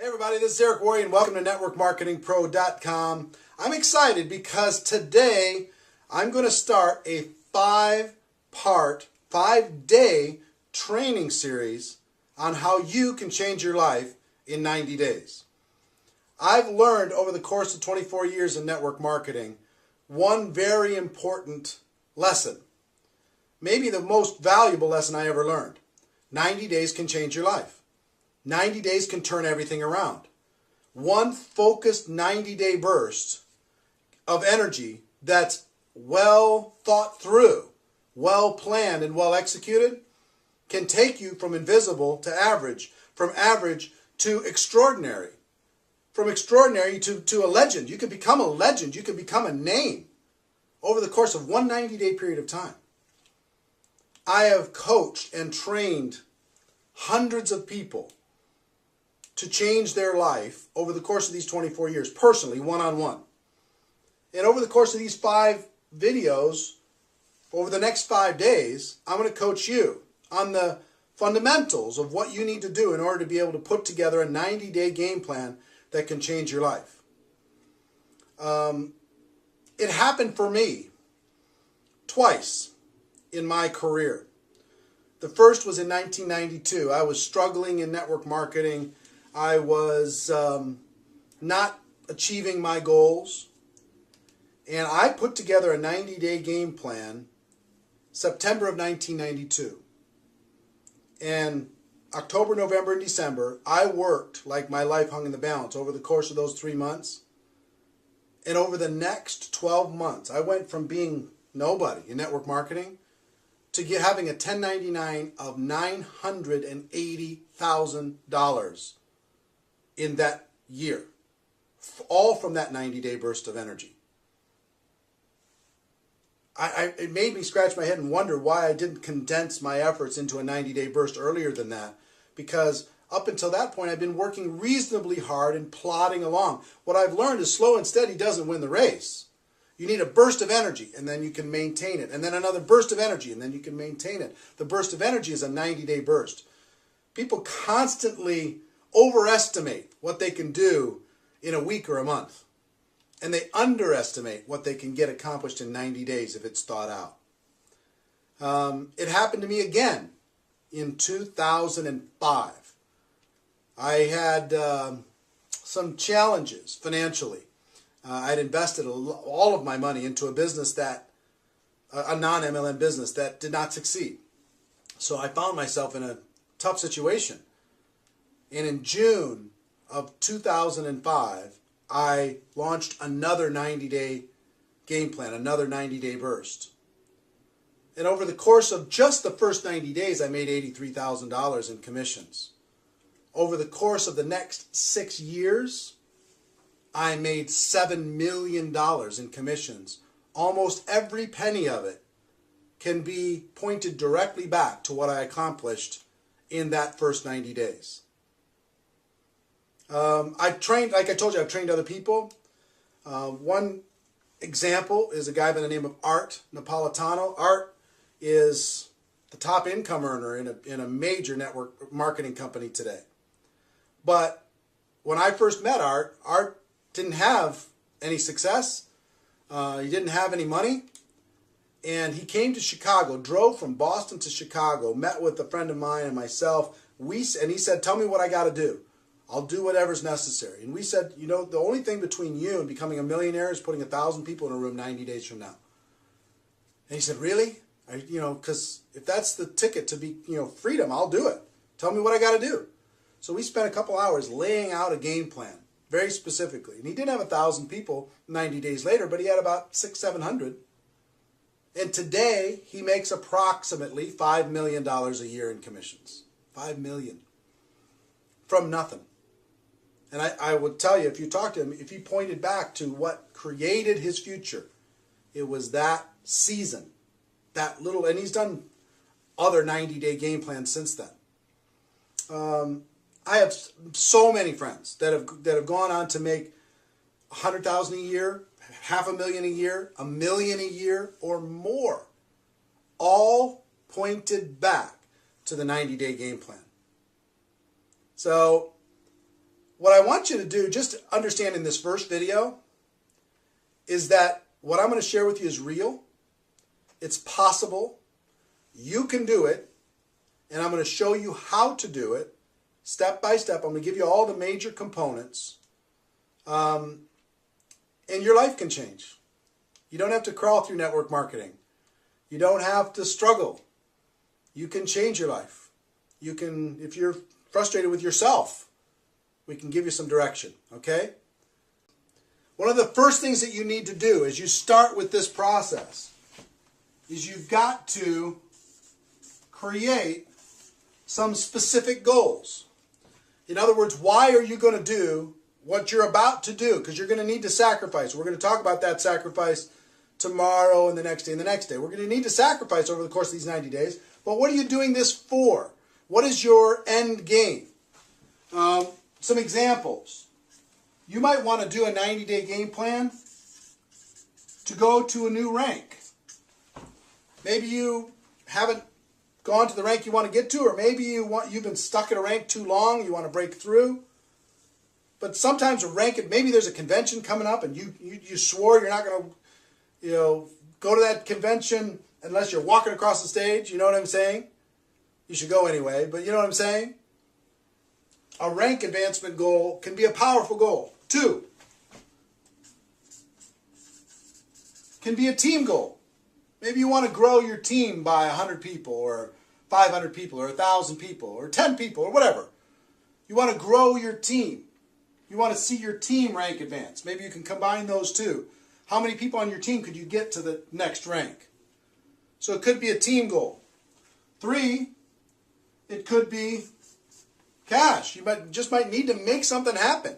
Hey everybody, this is Eric Worre and welcome to NetworkMarketingPro.com. I'm excited because today I'm going to start a 5-part, 5-day training series on how you can change your life in 90 days. I've learned over the course of 24 years in network marketing one very important lesson, maybe the most valuable lesson I ever learned. 90 days can change your life. 90 days can turn everything around. One focused 90-day burst of energy that's well thought through, well planned, and well executed can take you from invisible to average, from average to extraordinary, from extraordinary to a legend. You could become a legend. You could become a name over the course of one 90-day period of time. I have coached and trained hundreds of people to change their life over the course of these 24 years, personally, one-on-one. And over the course of these 5 videos, over the next 5 days, I'm going to coach you on the fundamentals of what you need to do in order to be able to put together a 90-day game plan that can change your life. It happened for me twice in my career. The first was in 1992. I was struggling in network marketing. I was not achieving my goals, and I put together a 90-day game plan September of 1992. And October, November, and December, I worked like my life hung in the balance over the course of those 3 months. And over the next 12 months, I went from being nobody in network marketing to having a 1099 of $980,000 in that year, all from that 90-day burst of energy. It made me scratch my head and wonder why I didn't condense my efforts into a 90-day burst earlier than that, because up until that point I've been working reasonably hard and plodding along. What I've learned is slow and steady doesn't win the race. You need a burst of energy and then you can maintain it, and then another burst of energy and then you can maintain it. The burst of energy is a 90-day burst. People constantly overestimate what they can do in a week or a month, and they underestimate what they can get accomplished in 90 days if it's thought out. It happened to me again in 2005. I had some challenges financially. I'd invested all of my money into a business that, a non-MLM business that did not succeed. So I found myself in a tough situation. And in June of 2005, I launched another 90-day game plan, another 90-day burst. And over the course of just the first 90 days, I made $83,000 in commissions. Over the course of the next 6 years, I made $7 million in commissions. Almost every penny of it can be pointed directly back to what I accomplished in that first 90 days. I've trained, like I told you, I've trained other people. One example is a guy by the name of Art Napolitano. Art is the top income earner in a major network marketing company today. But when I first met Art, Art didn't have any success. He didn't have any money. And he came to Chicago, drove from Boston to Chicago, met with a friend of mine and myself. And he said, tell me what I got to do. I'll do whatever's necessary. And we said, you know, the only thing between you and becoming a millionaire is putting 1,000 people in a room 90 days from now. And he said, really? Because if that's the ticket to be, freedom, I'll do it. Tell me what I got to do. So we spent a couple hours laying out a game plan, very specifically. And he didn't have 1,000 people 90 days later, but he had about 600-700. And today, he makes approximately $5 million a year in commissions. $5 million. From nothing. And I would tell you, if you talk to him, if he pointed back to what created his future, it was that season, that little, and he's done other 90-day game plans since then. I have so many friends that have gone on to make $100,000 a year, $500,000 a year, $1 million a year, or more, all pointed back to the 90-day game plan. So what I want you to do, just to understand in this first video, is that what I'm going to share with you is real. It's possible. You can do it. And I'm going to show you how to do it step by step. I'm going to give you all the major components. And your life can change. You don't have to crawl through network marketing. You don't have to struggle. You can change your life. You can, if you're frustrated with yourself, we can give you some direction, okay? One of the first things that you need to do as you start with this process is you've got to create some specific goals. In other words, why are you going to do what you're about to do? Because you're going to need to sacrifice. We're going to talk about that sacrifice tomorrow and the next day and the next day. We're going to need to sacrifice over the course of these 90 days. But what are you doing this for? What is your end game? Some examples. You might want to do a 90-day game plan to go to a new rank. Maybe you haven't gone to the rank you want to get to, or maybe you've been stuck at a rank too long, you want to break through. But sometimes a rank, maybe there's a convention coming up and you swore you're not going to go to that convention unless you're walking across the stage. You know what I'm saying? You should go anyway, but you know what I'm saying? A rank advancement goal can be a powerful goal. 2, can be a team goal. Maybe you want to grow your team by 100 people or 500 people or 1,000 people or 10 people or whatever. You want to grow your team. You want to see your team rank advance. Maybe you can combine those two. How many people on your team could you get to the next rank? So it could be a team goal. 3, it could be cash. You might need to make something happen.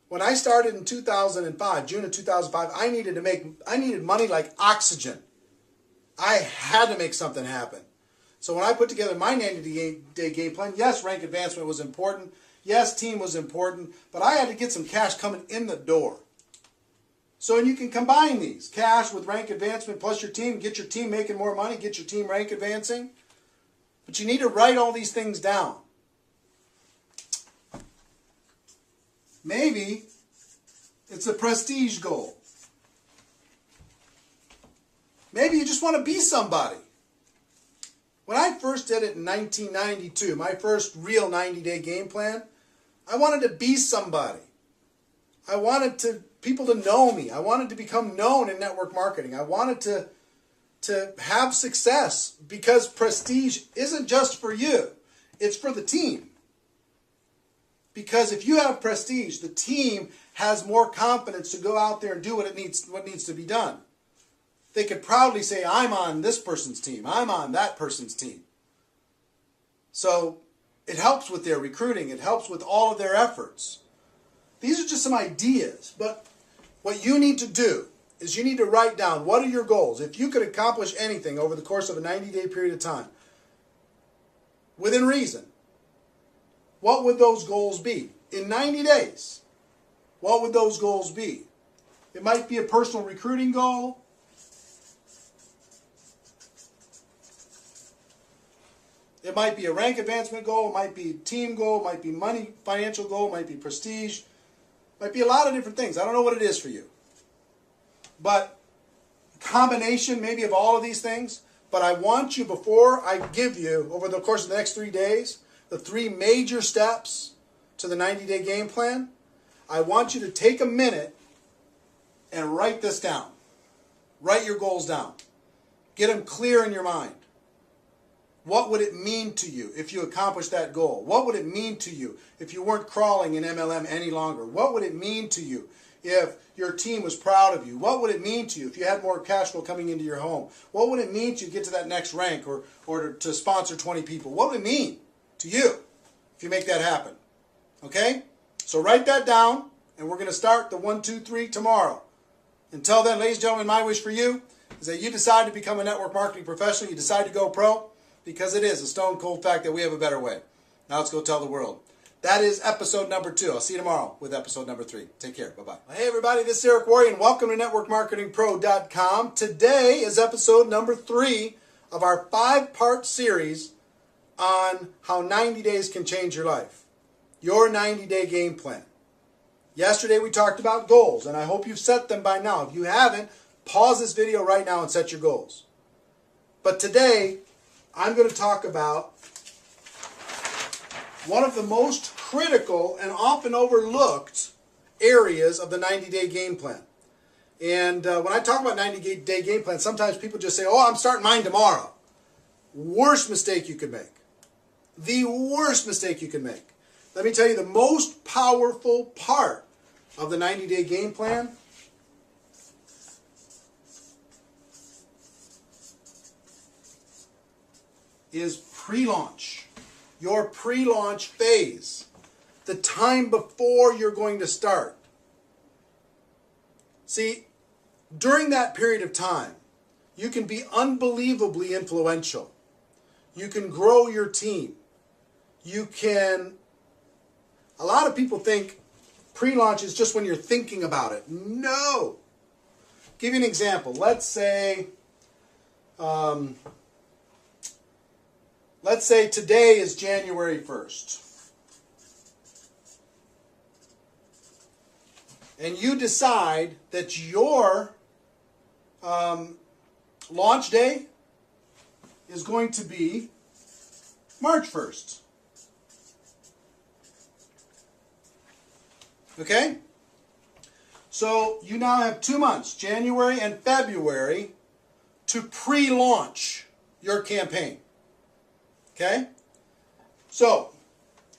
When I started in 2005, June of 2005, I needed money like oxygen. I had to make something happen. So when I put together my 90-day game plan, yes, rank advancement was important. Yes, team was important. But I had to get some cash coming in the door. So you can combine these. Cash with rank advancement plus your team. Get your team making more money. Get your team rank advancing. But you need to write all these things down. Maybe it's a prestige goal. Maybe you just want to be somebody. When I first did it in 1992, my first real 90-day game plan, I wanted to be somebody. I wanted people to know me. I wanted to become known in network marketing. I wanted to have success, because prestige isn't just for you. It's for the team. Because if you have prestige, the team has more confidence to go out there and do what needs to be done. They could proudly say, I'm on this person's team. I'm on that person's team. So it helps with their recruiting. It helps with all of their efforts. These are just some ideas. But what you need to do is you need to write down, what are your goals? If you could accomplish anything over the course of a 90-day period of time, within reason, what would those goals be? In 90 days, what would those goals be? It might be a personal recruiting goal. It might be a rank advancement goal. It might be a team goal. It might be money, financial goal. It might be prestige. It might be a lot of different things. I don't know what it is for you. But a combination maybe of all of these things. But I want you, before I give you, over the course of the next 3 days, the 3 major steps to the 90-day game plan, I want you to take a minute and write this down. Write your goals down. Get them clear in your mind. What would it mean to you if you accomplished that goal? What would it mean to you if you weren't crawling in MLM any longer? What would it mean to you if your team was proud of you? What would it mean to you if you had more cash flow coming into your home? What would it mean to you to get to that next rank or to sponsor 20 people? What would it mean to you if you make that happen? Okay? So write that down, and we're going to start the 1, 2, 3 tomorrow. Until then, ladies and gentlemen, my wish for you is that you decide to become a network marketing professional. You decide to go pro, because it is a stone cold fact that we have a better way. Now let's go tell the world. That is episode number 2. I'll see you tomorrow with episode number 3. Take care. Bye-bye. Hey, everybody. This is Eric Worre, and welcome to NetworkMarketingPro.com. Today is episode number 3 of our 5-part series on how 90 days can change your life. your 90-day game plan. Yesterday we talked about goals, and I hope you've set them by now. If you haven't, pause this video right now and set your goals. But today, I'm going to talk about one of the most critical and often overlooked areas of the 90-day game plan. And when I talk about 90-day game plan, sometimes people just say, oh, I'm starting mine tomorrow. Worst mistake you could make. The worst mistake you can make. Let me tell you the most powerful part of the 90-day game plan is pre-launch. Your pre-launch phase. The time before you're going to start. See, during that period of time, you can be unbelievably influential. You can grow your team. You can... A lot of people think pre-launch is just when you're thinking about it. No! Give you an example. Let's say today is January 1st. And you decide that your launch day is going to be March 1st. Okay? So you now have 2 months, January and February, to pre-launch your campaign. Okay? So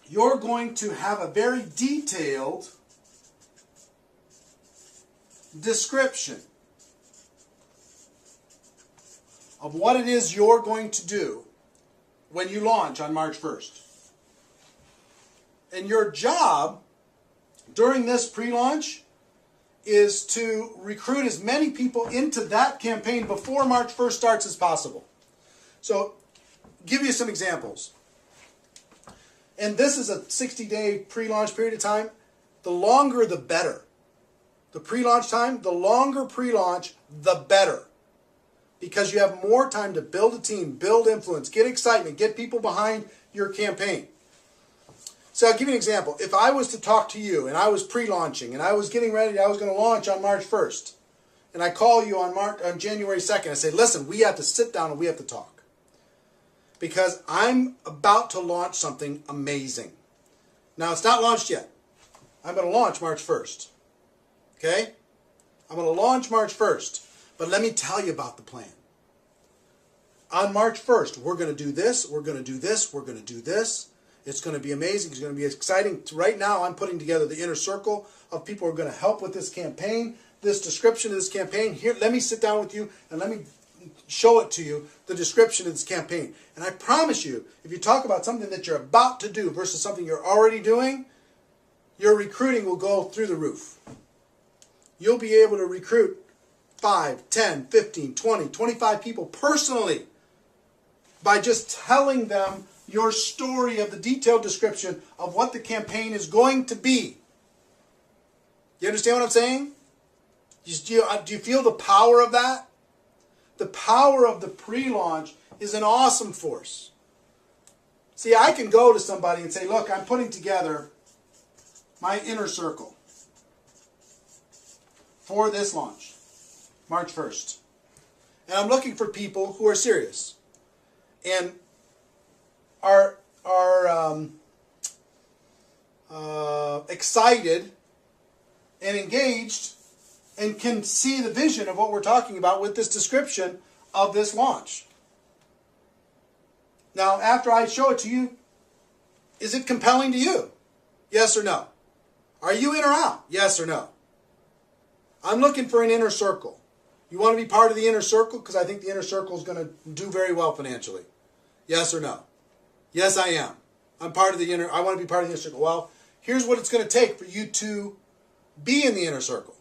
you're going to have a very detailed description of what it is you're going to do when you launch on March 1st. And your job during this pre-launch is to recruit as many people into that campaign before March 1st starts as possible. So, give you some examples. And this is a 60-day pre-launch period of time. The longer, the better. The pre-launch time, the longer pre-launch, the better. Because you have more time to build a team, build influence, get excitement, get people behind your campaign. So I'll give you an example. If I was to talk to you and I was pre-launching and I was getting ready, I was going to launch on March 1st. And I call you on January 2nd. I say, listen, we have to sit down and we have to talk. Because I'm about to launch something amazing. Now, it's not launched yet. I'm going to launch March 1st. Okay? I'm going to launch March 1st. But let me tell you about the plan. On March 1st, we're going to do this, we're going to do this, we're going to do this. It's going to be amazing. It's going to be exciting. Right now, I'm putting together the inner circle of people who are going to help with this campaign, this description of this campaign. Here, let me sit down with you and let me show it to you, the description of this campaign. And I promise you, if you talk about something that you're about to do versus something you're already doing, your recruiting will go through the roof. You'll be able to recruit 5, 10, 15, 20, 25 people personally by just telling them your story of the detailed description of what the campaign is going to be. You understand what I'm saying? Do you feel the power of that? The power of the pre-launch is an awesome force. See, I can go to somebody and say, look, I'm putting together my inner circle for this launch, March 1st. And I'm looking for people who are serious and are excited and engaged and can see the vision of what we're talking about with this description of this launch. Now, after I show it to you, is it compelling to you? Yes or no? Are you in or out? Yes or no? I'm looking for an inner circle. You want to be part of the inner circle? Because I think the inner circle is going to do very well financially. Yes or no? Yes, I am. I'm part of the inner. I want to be part of the inner circle. Well, here's what it's going to take for you to be in the inner circle.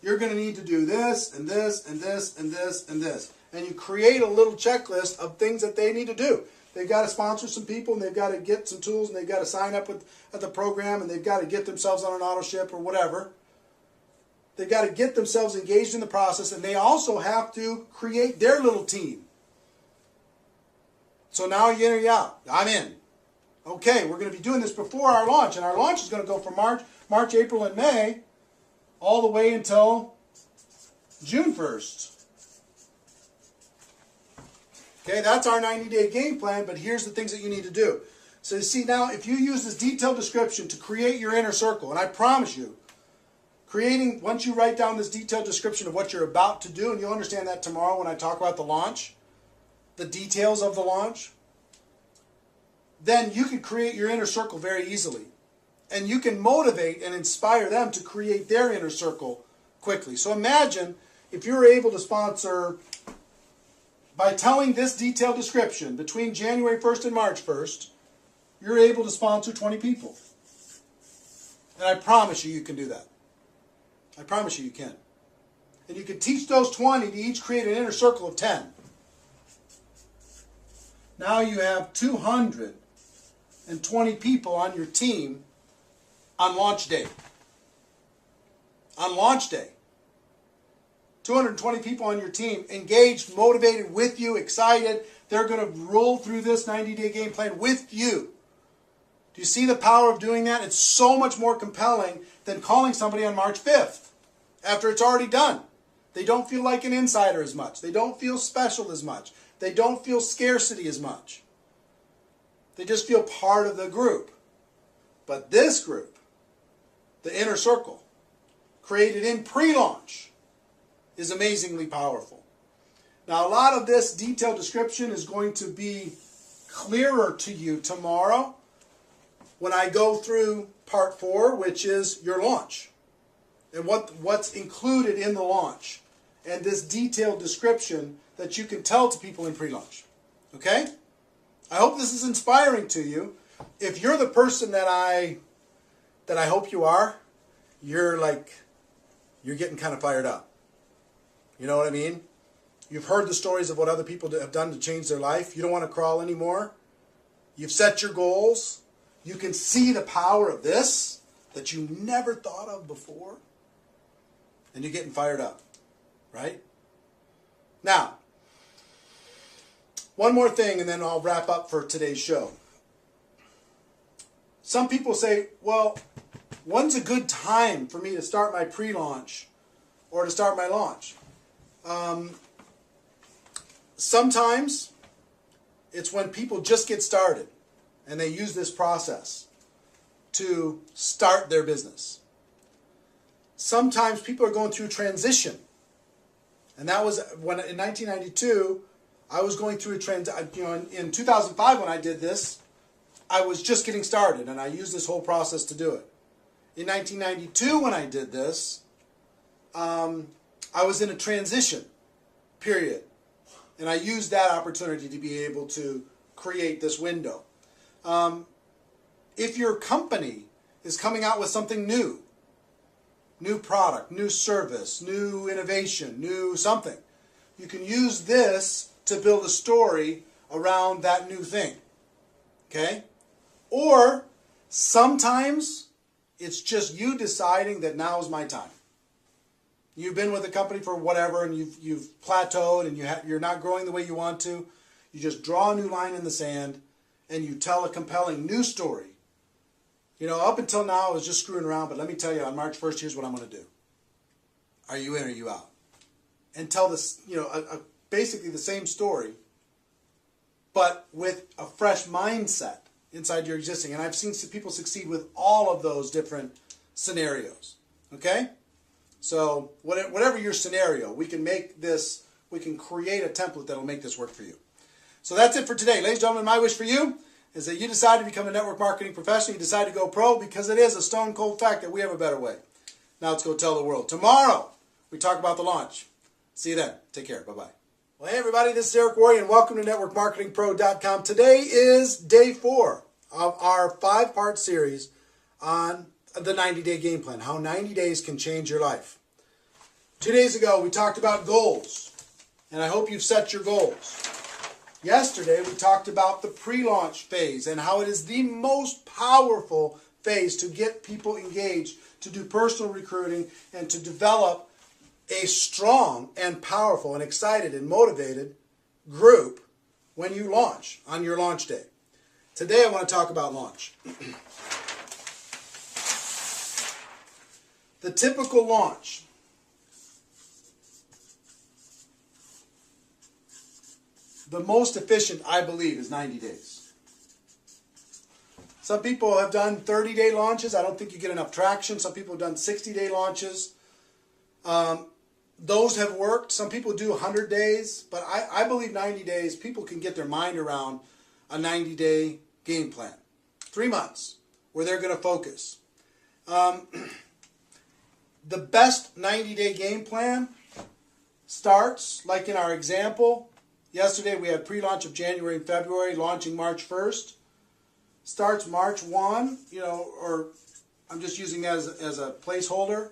You're going to need to do this and this and this and this and this. And you create a little checklist of things that they need to do. They've got to sponsor some people, and they've got to get some tools, and they've got to sign up at the program, and they've got to get themselves on an auto ship or whatever. They've got to get themselves engaged in the process, and they also have to create their little team. So now you're in or you're out. I'm in. Okay, we're going to be doing this before our launch, and our launch is going to go from March, April, and May, all the way until June 1st. Okay, that's our 90-day game plan, but here's the things that you need to do. So you see now, if you use this detailed description to create your inner circle, and I promise you, once you write down this detailed description of what you're about to do, and you'll understand that tomorrow when I talk about the launch, the details of the launch, then you can create your inner circle very easily. And you can motivate and inspire them to create their inner circle quickly. So imagine if you're able to sponsor, by telling this detailed description between January 1st and March 1st, you're able to sponsor 20 people. And I promise you can do that. I promise you can. And you can teach those 20 to each create an inner circle of 10. Now you have 220 people on your team on launch day. On launch day. 220 people on your team engaged, motivated with you, excited. They're going to roll through this 90-day game plan with you. Do you see the power of doing that? It's so much more compelling than calling somebody on March 5th after it's already done. They don't feel like an insider as much. They don't feel special as much. They don't feel scarcity as much. They just feel part of the group. But this group, the inner circle, created in pre-launch, is amazingly powerful. Now, a lot of this detailed description is going to be clearer to you tomorrow when I go through part 4, which is your launch, and what's included in the launch, and this detailed description that you can tell to people in pre-launch. Okay? I hope this is inspiring to you. If you're the person that I hope you are, you're getting kind of fired up. You know what I mean? You've heard the stories of what other people have done to change their life. You don't want to crawl anymore. You've set your goals. You can see the power of this that you never thought of before. And you're getting fired up. Right? Now, one more thing and then I'll wrap up for today's show. Some people say, well, when's a good time for me to start my pre-launch or to start my launch? Sometimes it's when people just get started and they use this process to start their business. Sometimes people are going through transition. And that was when in 1992, I was going through a transition. In 2005 when I did this, I was just getting started and I used this whole process to do it. In 1992 when I did this, I was in a transition period. And I used that opportunity to be able to create this window. If your company is coming out with something new product, new service, new innovation, new something, you can use this to build a story around that new thing. Okay? Or sometimes it's just you deciding that now is my time. You've been with a company for whatever and you've plateaued and you're not growing the way you want to. You just draw a new line in the sand and you tell a compelling new story. Up until now I was just screwing around, but let me tell you, on March 1st, here's what I'm going to do. Are you in or are you out? And tell this, basically the same story, but with a fresh mindset inside your existing. And I've seen people succeed with all of those different scenarios. Okay? So whatever your scenario, we can create a template that will make this work for you. So that's it for today. Ladies and gentlemen, my wish for you is that you decide to become a network marketing professional. You decide to go pro because it is a stone cold fact that we have a better way. Now let's go tell the world. Tomorrow, we talk about the launch. See you then. Take care. Bye-bye. Well, hey everybody, this is Eric Worre and welcome to NetworkMarketingPro.com. Today is day 4 of our 5-part series on the 90-day game plan, how 90 days can change your life. 2 days ago, we talked about goals, and I hope you've set your goals. Yesterday, we talked about the pre-launch phase and how it is the most powerful phase to get people engaged, to do personal recruiting, and to develop a strong and powerful and excited and motivated group when you launch on your launch day. Today I want to talk about launch. The typical launch. The most efficient, I believe, is 90 days. Some people have done 30-day launches. I don't think you get enough traction. Some people have done 60-day launches. Those have worked. Some people do 100 days. But I believe 90 days, people can get their mind around a 90-day game plan. 3 months where they're going to focus. The best 90-day game plan starts, like in our example, yesterday we had pre-launch of January and February, launching March 1st. Starts March 1, or I'm just using that as a placeholder.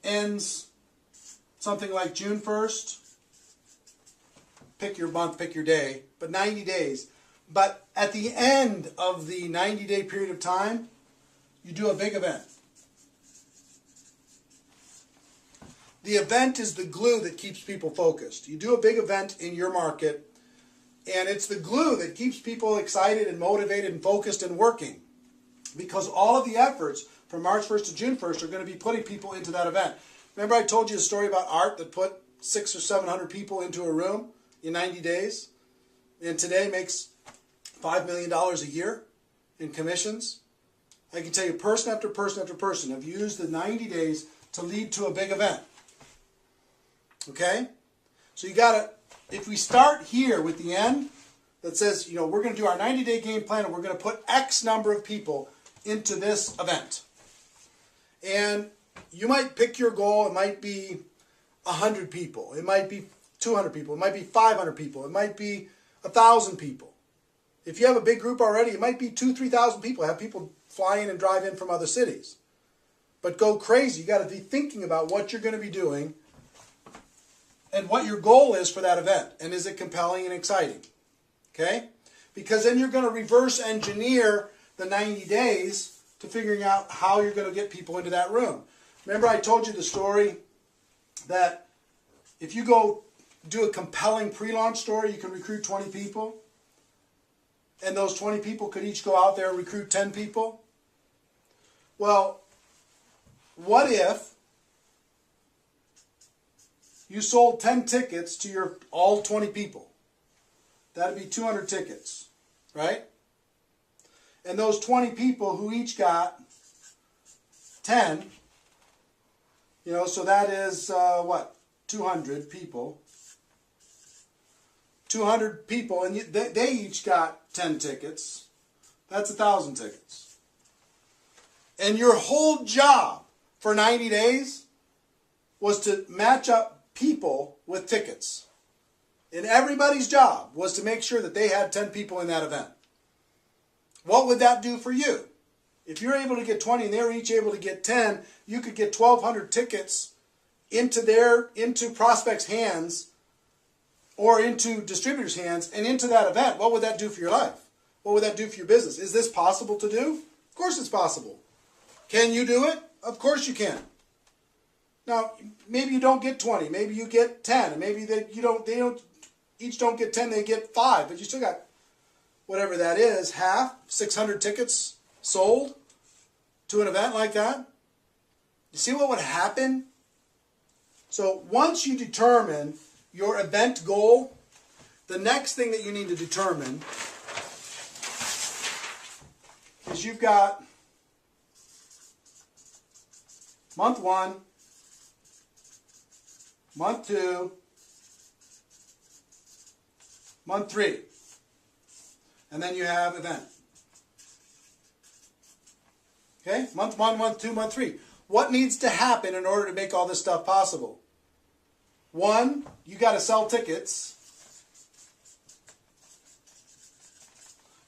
Ends something like June 1st. Pick your month, pick your day, but 90 days. But at the end of the 90-day period of time, you do a big event. The event is the glue that keeps people focused. You do a big event in your market, and it's the glue that keeps people excited and motivated and focused and working. Because all of the efforts from March 1st to June 1st are going to be putting people into that event. Remember I told you the story about Art that put 600 or 700 people into a room in 90 days? And today makes $5 million a year in commissions? I can tell you person after person after person have used the 90 days to lead to a big event. Okay? So you got to, if we start here with the end that says, we're going to do our 90-day game plan and we're going to put X number of people into this event. And you might pick your goal. It might be 100 people. It might be 200 people. It might be 500 people. It might be 1,000 people. If you have a big group already, it might be 2,000, 3,000 people. Have people fly in and drive in from other cities. But go crazy. You got to be thinking about what you're going to be doing and what your goal is for that event. And is it compelling and exciting? Okay? Because then you're going to reverse engineer the 90 days to figuring out how you're going to get people into that room. Remember I told you the story that if you go do a compelling pre-launch story, you can recruit 20 people. And those 20 people could each go out there and recruit 10 people. Well, what if you sold 10 tickets to your all 20 people? That'd be 200 tickets, right? And those 20 people who each got 10, so that is, 200 people. 200 people, and they each got 10 tickets. That's 1,000 tickets. And your whole job for 90 days was to match up people with tickets. And everybody's job was to make sure that they had 10 people in that event. What would that do for you? If you're able to get 20 and they're each able to get 10, you could get 1,200 tickets into prospects' hands or into distributors' hands and into that event. What would that do for your life? What would that do for your business? Is this possible to do? Of course it's possible. Can you do it? Of course you can. Now, maybe you don't get 20, maybe you get 10, and maybe they each don't get 10, they get 5, but you still got whatever that is, 600 tickets sold to an event like that. You see what would happen? So once you determine your event goal, the next thing that you need to determine is you've got month 1, month 2, month 3, and then you have event. Okay, month 1, month 2, month 3. What needs to happen in order to make all this stuff possible? 1, you got to sell tickets.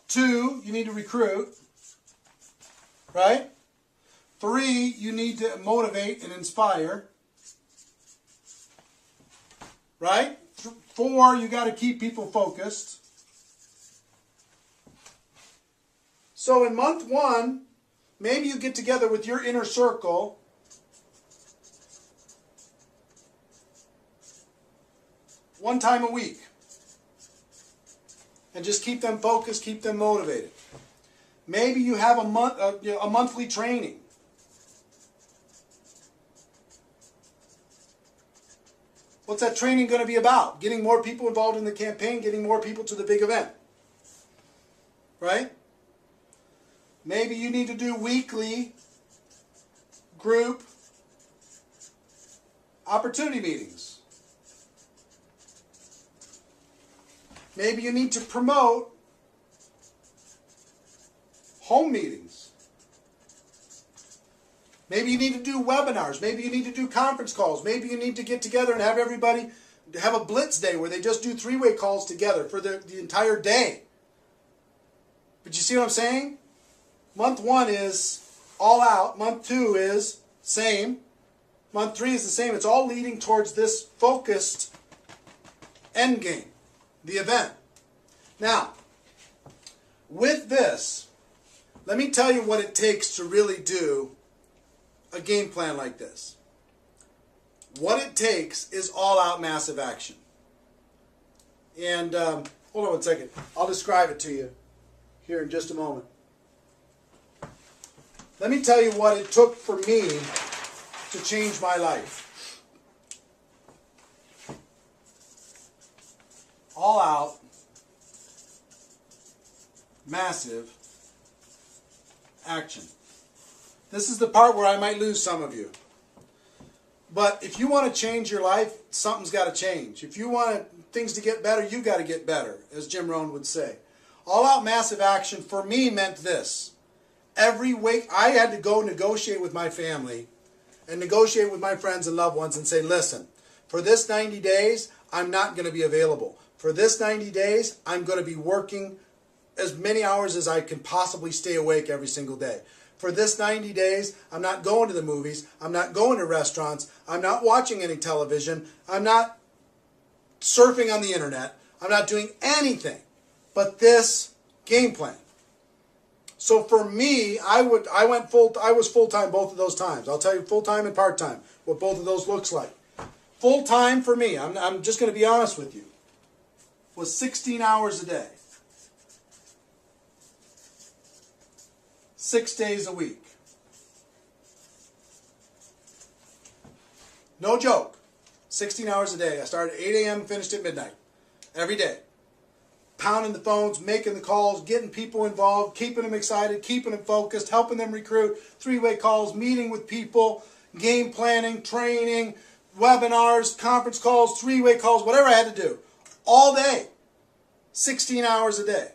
2, you need to recruit. Right? 3, you need to motivate and inspire. Right? 4, you got to keep people focused. So in month 1, maybe you get together with your inner circle one time a week. and just keep them focused, keep them motivated. Maybe you have a monthly training. What's that training going to be about? Getting more people involved in the campaign, getting more people to the big event. Right? Maybe you need to do weekly group opportunity meetings. Maybe you need to promote home meetings. Maybe you need to do webinars. Maybe you need to do conference calls. Maybe you need to get together and have everybody have a blitz day where they just do three-way calls together for the entire day. But you see what I'm saying? Month 1 is all out. Month 2 is same. Month 3 is the same. It's all leading towards this focused end game, the event. Now, with this, let me tell you what it takes to really do a game plan like this. What it takes is all-out massive action. And hold on one second. I'll describe it to you here in just a moment. Let me tell you what it took for me to change my life. All-out massive action. This is the part where I might lose some of you. But if you want to change your life, something's got to change. If you want things to get better, you got to get better, as Jim Rohn would say. All-out massive action for me meant this. Every week I had to go negotiate with my family and negotiate with my friends and loved ones and say, listen, for this 90 days, I'm not going to be available. For this 90 days, I'm going to be working as many hours as I can possibly stay awake every single day. For this 90 days, I'm not going to the movies. I'm not going to restaurants. I'm not watching any television. I'm not surfing on the internet. I'm not doing anything but this game plan. So for me, I was full-time both of those times. I'll tell you full-time and part-time, what both of those looks like. Full-time for me, I'm just going to be honest with you, was 16 hours a day. 6 days a week. No joke. 16 hours a day. I started at 8 a.m. and finished at midnight. Every day. Pounding the phones, making the calls, getting people involved, keeping them excited, keeping them focused, helping them recruit, three-way calls, meeting with people, game planning, training, webinars, conference calls, three-way calls, whatever I had to do. All day. 16 hours a day.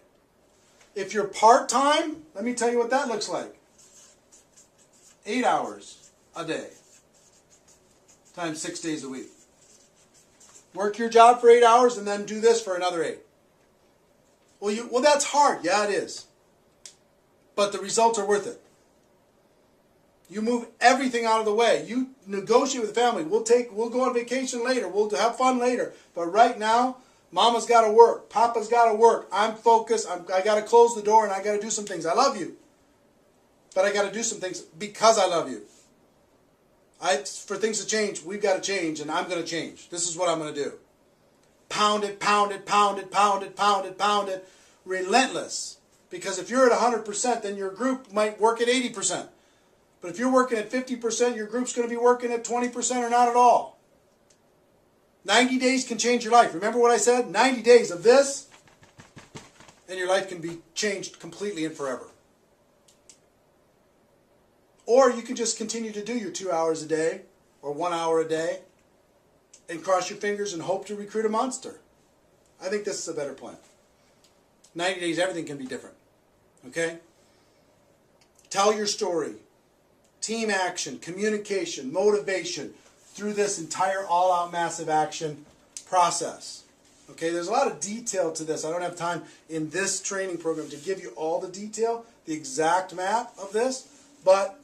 If you're part-time, let me tell you what that looks like. 8 hours a day times 6 days a week. Work your job for 8 hours and then do this for another 8. Well, that's hard. Yeah, it is. But the results are worth it. You move everything out of the way. You negotiate with the family. We'll go on vacation later. We'll have fun later. But right now, Mama's got to work. Papa's got to work. I'm focused. I got to close the door and I got to do some things. I love you. But I got to do some things because I love you. For things to change, we've got to change and I'm going to change. This is what I'm going to do. Pound it, pound it, pound it, pound it, pound it, pound it. Relentless. Because if you're at 100%, then your group might work at 80%. But if you're working at 50%, your group's going to be working at 20% or not at all. 90 days can change your life. Remember what I said? 90 days of this, and your life can be changed completely and forever. Or you can just continue to do your 2 hours a day or 1 hour a day and cross your fingers and hope to recruit a monster. I think this is a better plan. 90 days, everything can be different. Okay? Tell your story. Team action, communication, motivation through this entire all-out massive action process. Okay, there's a lot of detail to this. I don't have time in this training program to give you all the detail, the exact map of this, but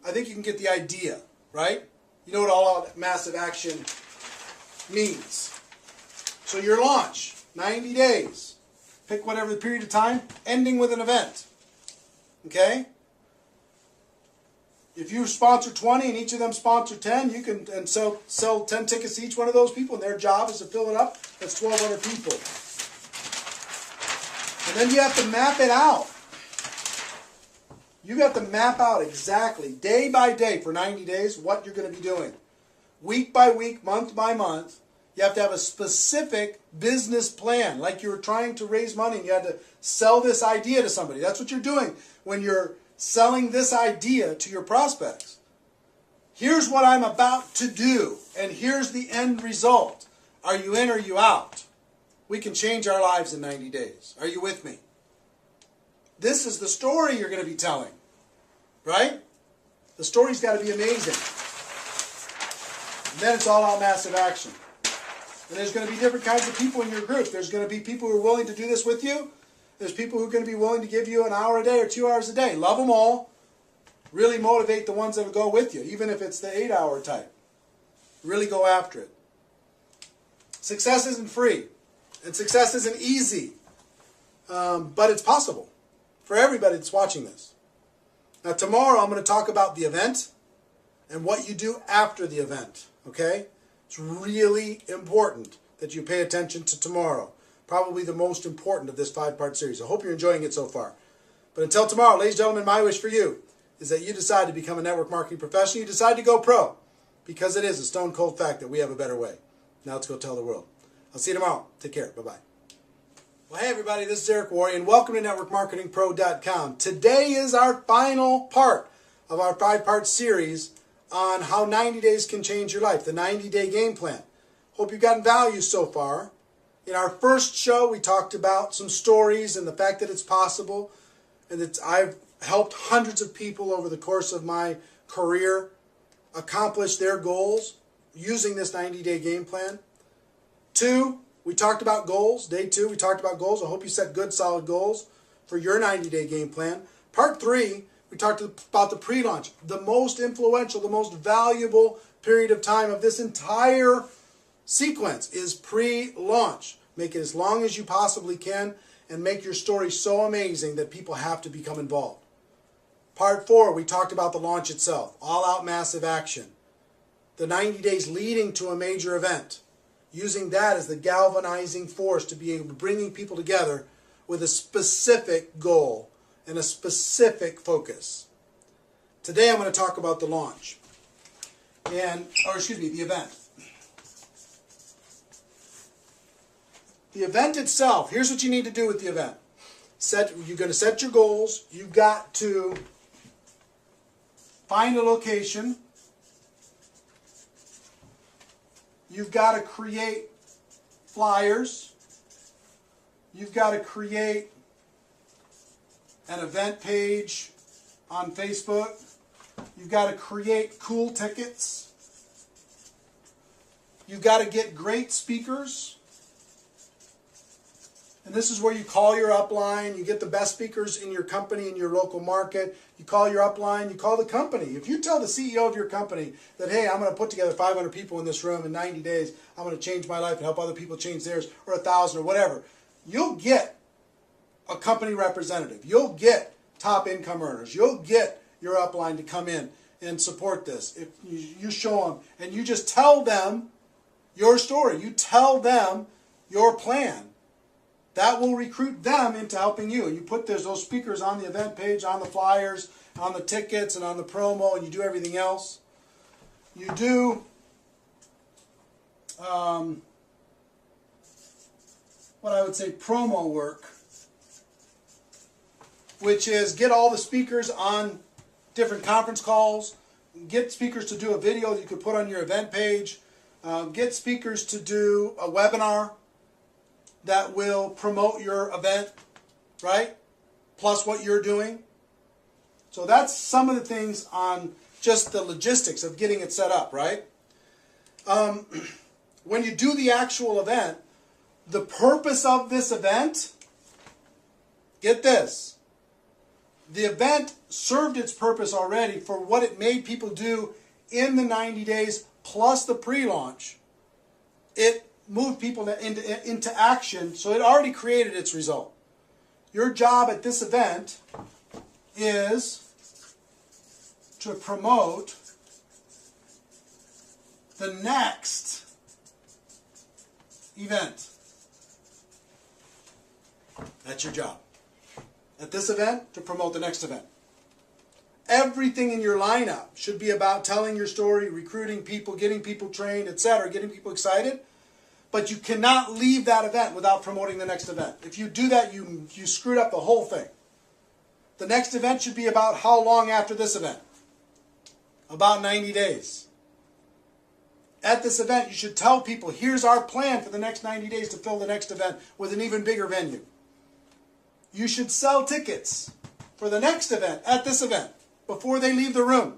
I think you can get the idea, right? You know what all-out massive action means. So your launch, 90 days. Pick whatever the period of time, ending with an event. Okay? If you sponsor 20 and each of them sponsor 10, you can sell 10 tickets to each one of those people, and their job is to fill it up. That's 1,200 people. And then you have to map it out. You have to map out exactly, day by day for 90 days, what you're going to be doing. Week by week, month by month. You have to have a specific business plan, like you were trying to raise money and you had to sell this idea to somebody. That's what you're doing when you're selling this idea to your prospects. Here's what I'm about to do, and here's the end result. Are you in or are you out? We can change our lives in 90 days. Are you with me? This is the story you're going to be telling, right? The story's got to be amazing. And then it's all out massive action. And there's going to be different kinds of people in your group. There's going to be people who are willing to do this with you. There's people who are going to be willing to give you an hour a day or 2 hours a day. Love them all. Really motivate the ones that will go with you, even if it's the 8-hour type. Really go after it. Success isn't free. And success isn't easy. But it's possible for everybody that's watching this. Now tomorrow I'm going to talk about the event and what you do after the event. Okay? It's really important that you pay attention to tomorrow. Probably the most important of this 5-part series. I hope you're enjoying it so far. But until tomorrow, ladies and gentlemen, my wish for you is that you decide to become a network marketing professional. You decide to go pro. Because it is a stone cold fact that we have a better way. Now let's go tell the world. I'll see you tomorrow. Take care. Bye-bye. Well, hey everybody, this is Eric Worre, and welcome to NetworkMarketingPro.com. Today is our final part of our 5-part series on how 90 days can change your life, the 90-day game plan. Hope you've gotten value so far. In our first show, we talked about some stories and the fact that it's possible, and that I've helped hundreds of people over the course of my career accomplish their goals using this 90-day game plan. 2, we talked about goals. Day 2, we talked about goals. I hope you set good, solid goals for your 90-day game plan. Part 3, we talked about the pre-launch, the most influential, the most valuable period of time of this entire sequence is pre-launch. Make it as long as you possibly can and make your story so amazing that people have to become involved. Part 4, we talked about the launch itself, all-out massive action. The 90 days leading to a major event. Using that as the galvanizing force to be able to bringing people together with a specific goal and a specific focus. Today I'm going to talk about the launch. The event. The event itself, here's what you need to do with the event. You're going to set your goals. You've got to find a location. You've got to create flyers. You've got to create an event page on Facebook. You've got to create cool tickets. You've got to get great speakers. And this is where you call your upline. You get the best speakers in your company, in your local market. You call your upline. You call the company. If you tell the CEO of your company that, hey, I'm going to put together 500 people in this room in 90 days. I'm going to change my life and help other people change theirs, or 1,000 or whatever. You'll get a company representative. You'll get top income earners. You'll get your upline to come in and support this. If you show them and you just tell them your story. You tell them your plan. That will recruit them into helping you. And you put those speakers on the event page, on the flyers, on the tickets, and on the promo, and you do everything else. You do what I would say promo work, which is get all the speakers on different conference calls, get speakers to do a video that you could put on your event page, get speakers to do a webinar that will promote your event, right? Plus what you're doing. So that's some of the things on just the logistics of getting it set up, right? When you do the actual event, the purpose of this event, get this, the event served its purpose already for what it made people do in the 90 days plus the pre-launch. It moved people into action, so it already created its result. Your job at this event is to promote the next event. That's your job. At this event, to promote the next event. Everything in your lineup should be about telling your story, recruiting people, getting people trained, etc., getting people excited. But you cannot leave that event without promoting the next event. If you do that, you screwed up the whole thing. The next event should be about how long after this event? About 90 days. At this event, you should tell people, here's our plan for the next 90 days to fill the next event with an even bigger venue. You should sell tickets for the next event at this event before they leave the room.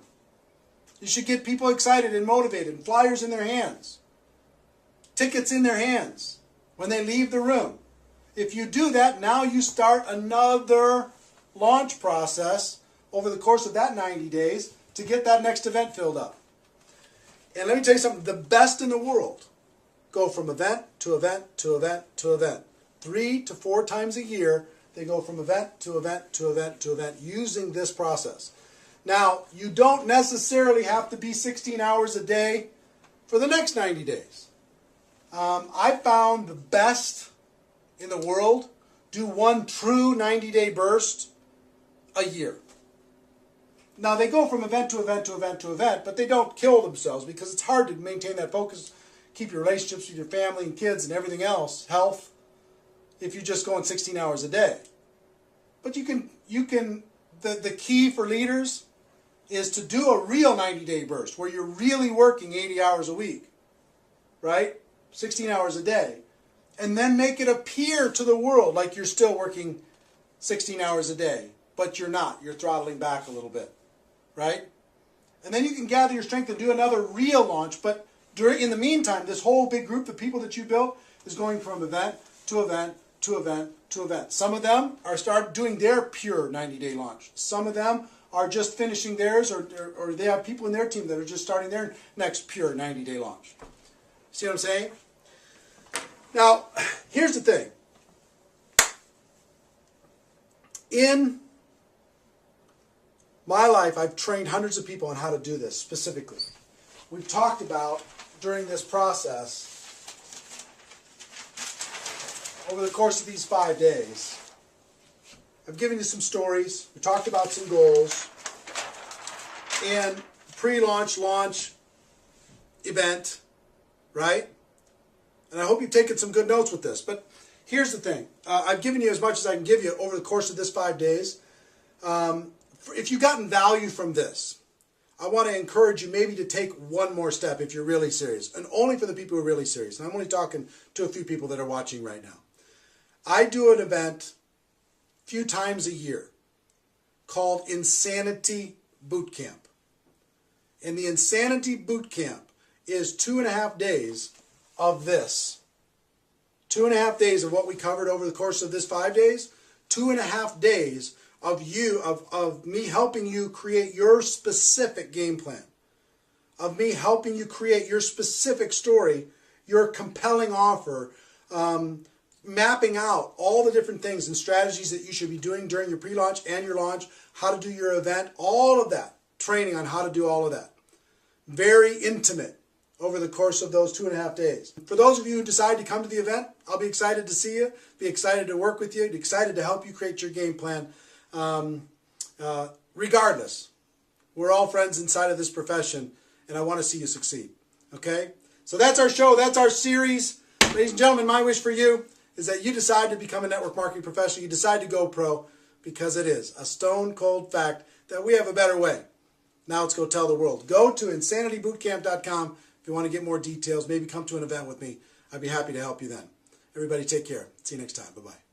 You should get people excited and motivated, and flyers in their hands, tickets in their hands when they leave the room. If you do that, now you start another launch process over the course of that 90 days to get that next event filled up. And let me tell you something, the best in the world go from event to event to event to event. 3 to 4 times a year, they go from event to event to event to event using this process. Now, you don't necessarily have to be 16 hours a day for the next 90 days. I found the best in the world do one true 90-day burst a year. Now, they go from event to event to event to event, but they don't kill themselves because it's hard to maintain that focus, keep your relationships with your family and kids and everything else, health, if you're just going 16 hours a day. But you can the key for leaders is to do a real 90-day burst where you're really working 80 hours a week, right? 16 hours a day. And then make it appear to the world like you're still working 16 hours a day, but you're not. You're throttling back a little bit, right? And then you can gather your strength and do another real launch, but in the meantime, this whole big group of people that you built is going from event to event to event to event. Some of them are start doing their pure 90-day launch. Some of them are just finishing theirs, or they have people in their team that are just starting their next pure 90-day launch. See what I'm saying? Now, here's the thing. In my life, I've trained hundreds of people on how to do this specifically. We've talked about, during this process, over the course of these 5 days, I've given you some stories. We talked about some goals. And pre-launch, launch, event, right? And I hope you've taken some good notes with this. But here's the thing. I've given you as much as I can give you over the course of this 5 days. If you've gotten value from this, I want to encourage you maybe to take one more step if you're really serious. And only for the people who are really serious. And I'm only talking to a few people that are watching right now. I do an event a few times a year called Insanity Boot Camp. And the Insanity Boot Camp is 2.5 days of this. 2.5 days of what we covered over the course of this 5 days. 2.5 days of me helping you create your specific game plan. Of me helping you create your specific story, your compelling offer, mapping out all the different things and strategies that you should be doing during your pre-launch and your launch, how to do your event, all of that, training on how to do all of that. Very intimate over the course of those 2.5 days. For those of you who decide to come to the event, I'll be excited to see you, be excited to work with you, excited to help you create your game plan. Regardless, we're all friends inside of this profession, and I want to see you succeed. Okay? So that's our show. That's our series. Ladies and gentlemen, my wish for you is that you decide to become a network marketing professional. You decide to go pro, because it is a stone cold fact that we have a better way. Now let's go tell the world. Go to insanitybootcamp.com if you want to get more details. Maybe come to an event with me. I'd be happy to help you then. Everybody take care. See you next time. Bye-bye.